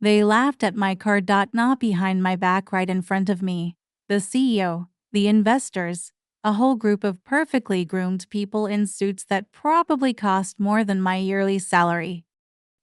They laughed at my car. Not behind my back, right in front of me. The CEO, the investors, a whole group of perfectly groomed people in suits that probably cost more than my yearly salary.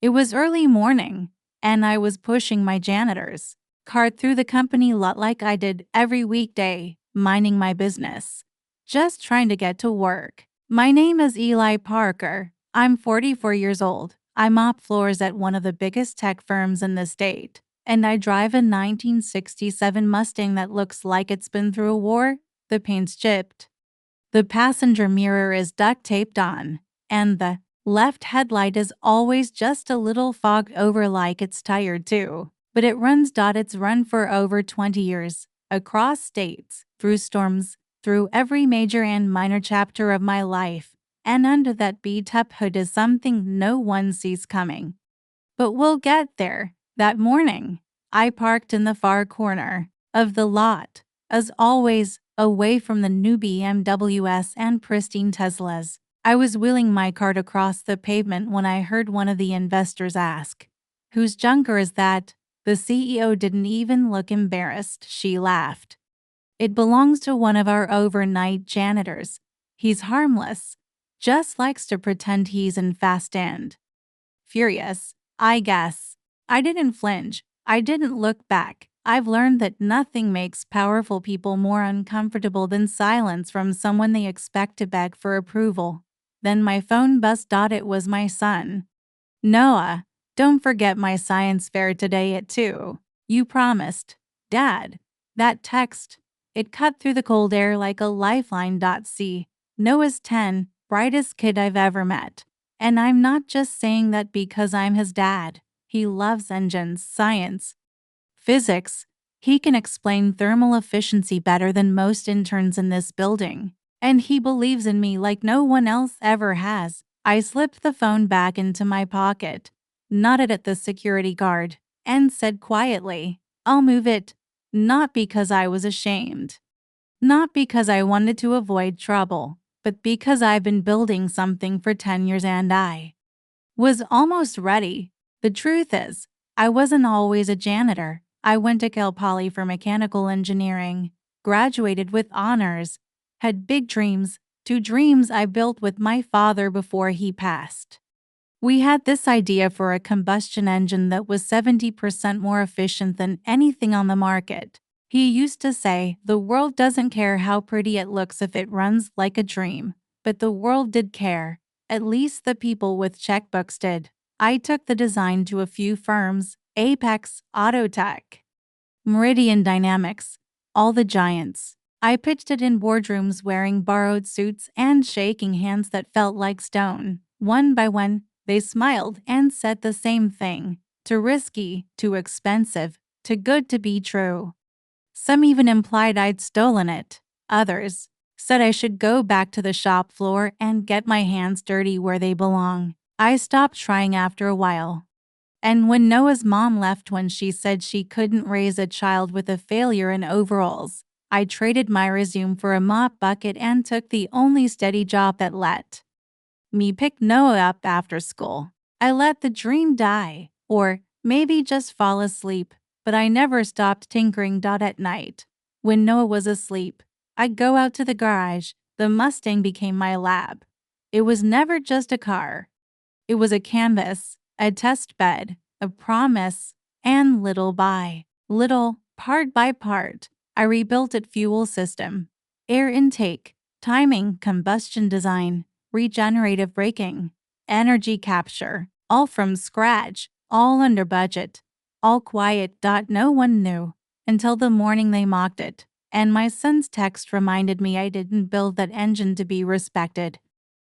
It was early morning, and I was pushing my janitor's cart through the company lot like I did every weekday, minding my business, just trying to get to work. My name is Eli Parker. I'm 44 years old. I mop floors at one of the biggest tech firms in the state, and I drive a 1967 Mustang that looks like it's been through a war. The paint's chipped. The passenger mirror is duct taped on, and the left headlight is always just a little fogged over like it's tired too. But it runs. It's run for over 20 years, across states, through storms, through every major and minor chapter of my life, and under that beat-up hood is something no one sees coming. But we'll get there. That morning, I parked in the far corner of the lot, as always, away from the new BMWs and pristine Teslas. I was wheeling my cart across the pavement when I heard one of the investors ask, "Whose junker is that?" The CEO didn't even look embarrassed. She laughed. "It belongs to one of our overnight janitors. He's harmless, just likes to pretend he's in Fast and Furious, I guess." I didn't flinch. I didn't look back. I've learned that nothing makes powerful people more uncomfortable than silence from someone they expect to beg for approval. Then my phone buzzed. It was my son. "Noah, don't forget my science fair today at 2. You promised." "Dad." That text, it cut through the cold air like a lifeline. See, Noah's 10, brightest kid I've ever met. And I'm not just saying that because I'm his dad. He loves engines, science, physics. He can explain thermal efficiency better than most interns in this building. And he believes in me like no one else ever has. I slipped the phone back into my pocket, nodded at the security guard, and said quietly, "I'll move it." Not because I was ashamed. Not because I wanted to avoid trouble, but because I've been building something for 10 years and I was almost ready. The truth is, I wasn't always a janitor. I went to Cal Poly for mechanical engineering, graduated with honors, had big dreams, 2 dreams I built with my father before he passed. We had this idea for a combustion engine that was 70% more efficient than anything on the market. He used to say, "The world doesn't care how pretty it looks if it runs like a dream." But the world did care. At least the people with checkbooks did. I took the design to a few firms: Apex, Autotech, Meridian Dynamics, all the giants. I pitched it in boardrooms wearing borrowed suits and shaking hands that felt like stone. One by one, they smiled and said the same thing: too risky, too expensive, too good to be true. Some even implied I'd stolen it. Others said I should go back to the shop floor and get my hands dirty where they belong. I stopped trying after a while. And when Noah's mom left when she said she couldn't raise a child with a failure in overalls, I traded my resume for a mop bucket and took the only steady job that let me pick Noah up after school. I let the dream die, or maybe just fall asleep, but I never stopped tinkering. At night, when Noah was asleep, I'd go out to the garage. The Mustang became my lab. It was never just a car. It was a canvas, a test bed, a promise, and little by little, part by part, I rebuilt its fuel system, air intake, timing, combustion design, regenerative braking, energy capture, all from scratch, all under budget, all quiet. No one knew until the morning they mocked it, and my son's text reminded me I didn't build that engine to be respected.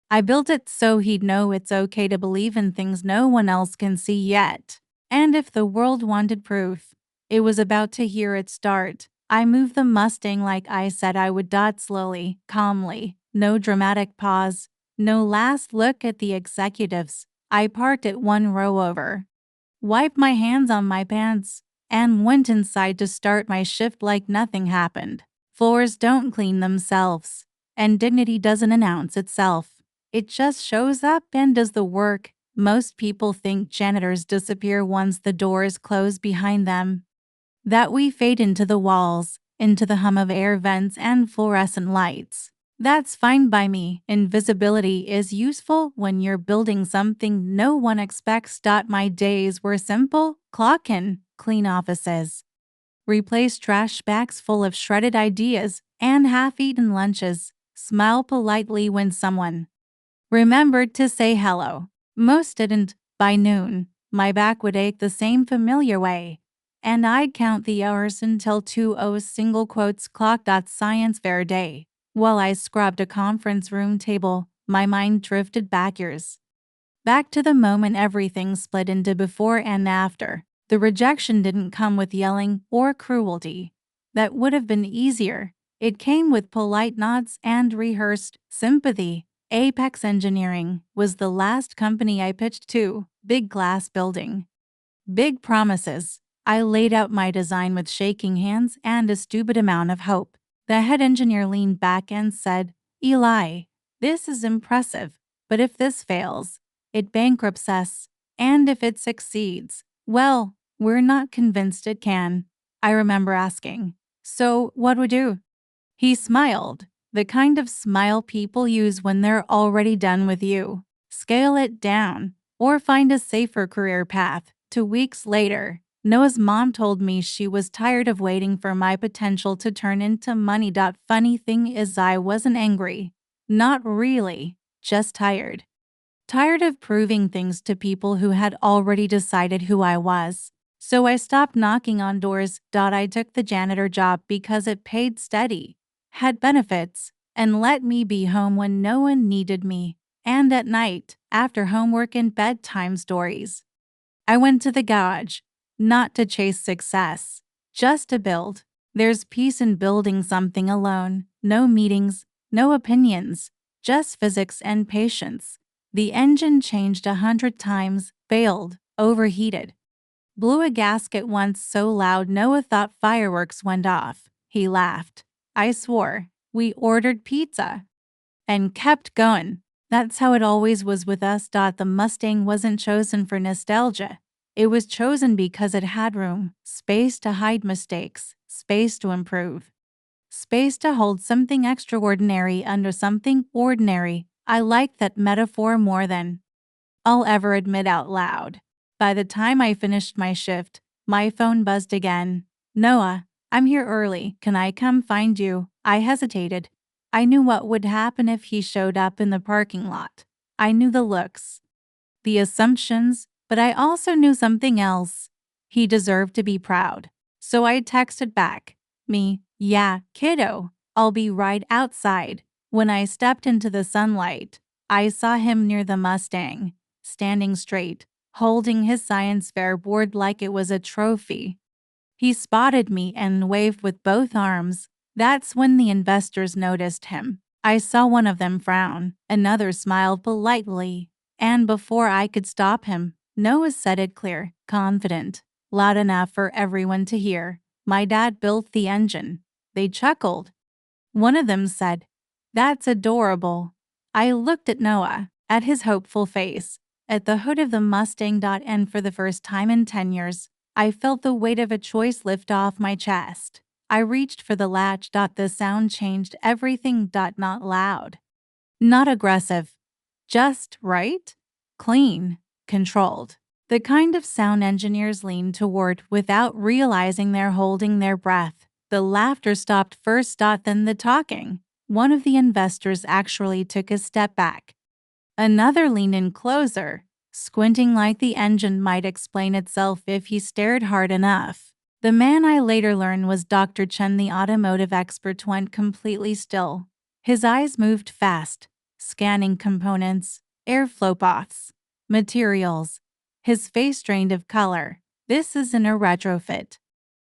I built it so he'd know it's okay to believe in things no one else can see yet. And if the world wanted proof, it was about to hear it start. I moved the Mustang like I said I would. Slowly, calmly, no dramatic pause, no last look at the executives. I parked it one row over, wiped my hands on my pants, and went inside to start my shift like nothing happened. Floors don't clean themselves, and dignity doesn't announce itself. It just shows up and does the work. Most people think janitors disappear once the doors close behind them, that we fade into the walls, into the hum of air vents and fluorescent lights. That's fine by me. Invisibility is useful when you're building something no one expects. My days were simple: clock in, clean offices, replace trash bags full of shredded ideas and half-eaten lunches, smile politely when someone remembered to say hello. Most didn't. By noon, my back would ache the same familiar way, and I'd count the hours until 2:00 single quotes clock. Science fair day. While I scrubbed a conference room table, my mind drifted back years. Back to the moment everything split into before and after. The rejection didn't come with yelling or cruelty. That would have been easier. It came with polite nods and rehearsed sympathy. Apex Engineering was the last company I pitched to. Big glass building, big promises. I laid out my design with shaking hands and a stupid amount of hope. The head engineer leaned back and said, "Eli, this is impressive, but if this fails, it bankrupts us. And if it succeeds, well, we're not convinced it can." I remember asking, "So what would you?" He smiled, the kind of smile people use when they're already done with you. "Scale it down, or find a safer career path." 2 weeks later, Noah's mom told me she was tired of waiting for my potential to turn into money. Funny thing is, I wasn't angry. Not really, just tired. Tired of proving things to people who had already decided who I was. So I stopped knocking on doors. I took the janitor job because it paid steady, had benefits, and let me be home when no one needed me, and at night, after homework and bedtime stories. I went to the garage, not to chase success, just to build. There's peace in building something alone. No meetings, no opinions, just physics and patience. The engine changed 100 times, failed, overheated, blew a gasket once so loud Noah thought fireworks went off. He laughed. I swore. We ordered pizza and kept going. That's how it always was with us. The Mustang wasn't chosen for nostalgia. It was chosen because it had room, space to hide mistakes, space to improve, space to hold something extraordinary under something ordinary. I like that metaphor more than I'll ever admit out loud. By the time I finished my shift, my phone buzzed again. "Noah, I'm here early. Can I come find you?" I hesitated. I knew what would happen if he showed up in the parking lot. I knew the looks, the assumptions, but I also knew something else. He deserved to be proud. So I texted back, "Yeah, kiddo, I'll be right outside." When I stepped into the sunlight, I saw him near the Mustang, standing straight, holding his science fair board like it was a trophy. He spotted me and waved with both arms. That's when the investors noticed him. I saw one of them frown, another smiled politely, and before I could stop him, Noah said it clear, confident, loud enough for everyone to hear. "My dad built the engine." They chuckled. One of them said, "That's adorable." I looked at Noah, at his hopeful face, at the hood of the Mustang. And for the first time in 10 years, I felt the weight of a choice lift off my chest. I reached for the latch. The sound changed everything. Not loud, not aggressive, just right, clean, controlled. The kind of sound engineers lean toward without realizing they're holding their breath. The laughter stopped first. Then the talking. One of the investors actually took a step back. Another leaned in closer, squinting like the engine might explain itself if he stared hard enough. The man, I later learned, was Dr. Chen, the automotive expert. Went completely still. His eyes moved fast, scanning components, airflow paths, materials. His face drained of color. "This isn't a retrofit,"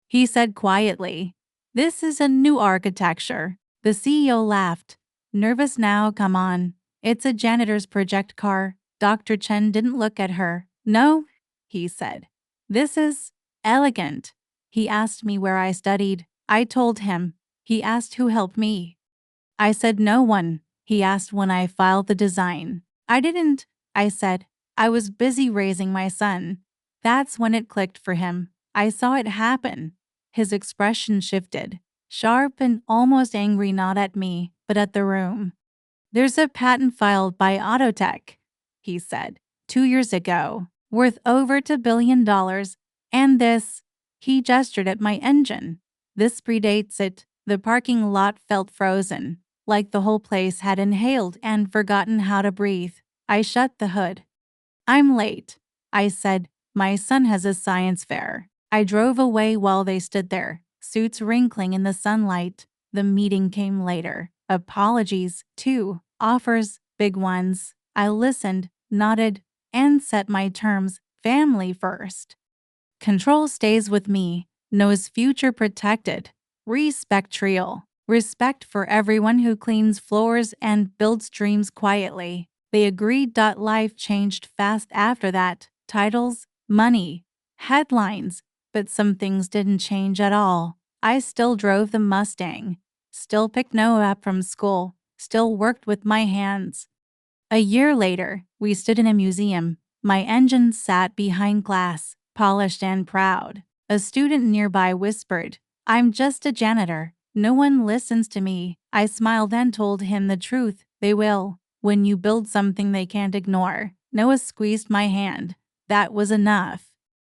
he said quietly. "This is a new architecture." The CEO laughed. "Nervous now? Come on. It's a janitor's project car." Dr. Chen didn't look at her. "No," he said. "This is elegant." He asked me where I studied. I told him. He asked who helped me. I said no one. He asked when I filed the design. I didn't, I said. I was busy raising my son. That's when it clicked for him. I saw it happen. His expression shifted, sharp and almost angry, not at me, but at the room. There's a patent filed by Autotech, he said, 2 years ago, worth over $2 billion. And this, he gestured at my engine. This predates it. The parking lot felt frozen, like the whole place had inhaled and forgotten how to breathe. I shut the hood. I'm late, I said. My son has a science fair. I drove away while they stood there, suits wrinkling in the sunlight. The meeting came later. Apologies, too. Offers, big ones. I listened, nodded, and set my terms. Family first. Control stays with me. Knows future protected. Respect real. Respect for everyone who cleans floors and builds dreams quietly. They agreed. Life changed fast after that. Titles, money, headlines, but some things didn't change at all. I still drove the Mustang, still picked Noah up from school, still worked with my hands. A year later, we stood in a museum. My engine sat behind glass, polished and proud. A student nearby whispered, "I'm just a janitor. No one listens to me." I smiled and told him the truth. They will, when you build something they can't ignore. Noah squeezed my hand. That was enough.